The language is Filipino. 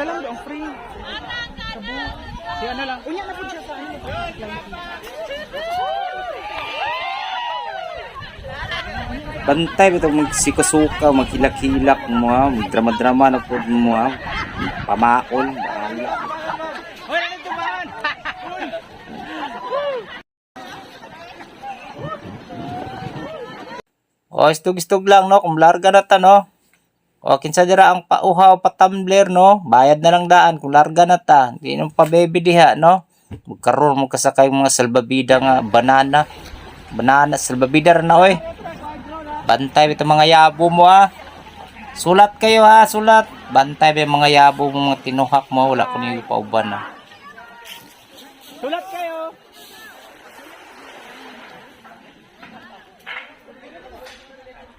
Isa lang ang free. Sabu. Si ano lang. Unya na po siya sa ano. Bantay bitaw magsikasuka, maghilak-hilak mo ha, magdrama-drama na po mo ha. Pamaol. Hoy, ano tumahan? O, istog-istog lang, no? Kung larga na ta, no? O, kinsa dira ang pauhaw, pa-tumbler, no? Bayad na lang daan kung larga na ta. Hindi nung pa-baby diha, no? Magkaroon mo kasakay mga salbabida nga, banana. Banana, salbabida rin na, oy. Bantay ito mga yabo mo, ha? Sulat kayo, ha? Sulat. Bantay ba mga yabo mo, mga tinuhak mo. Wala ko niyo pauban, ha?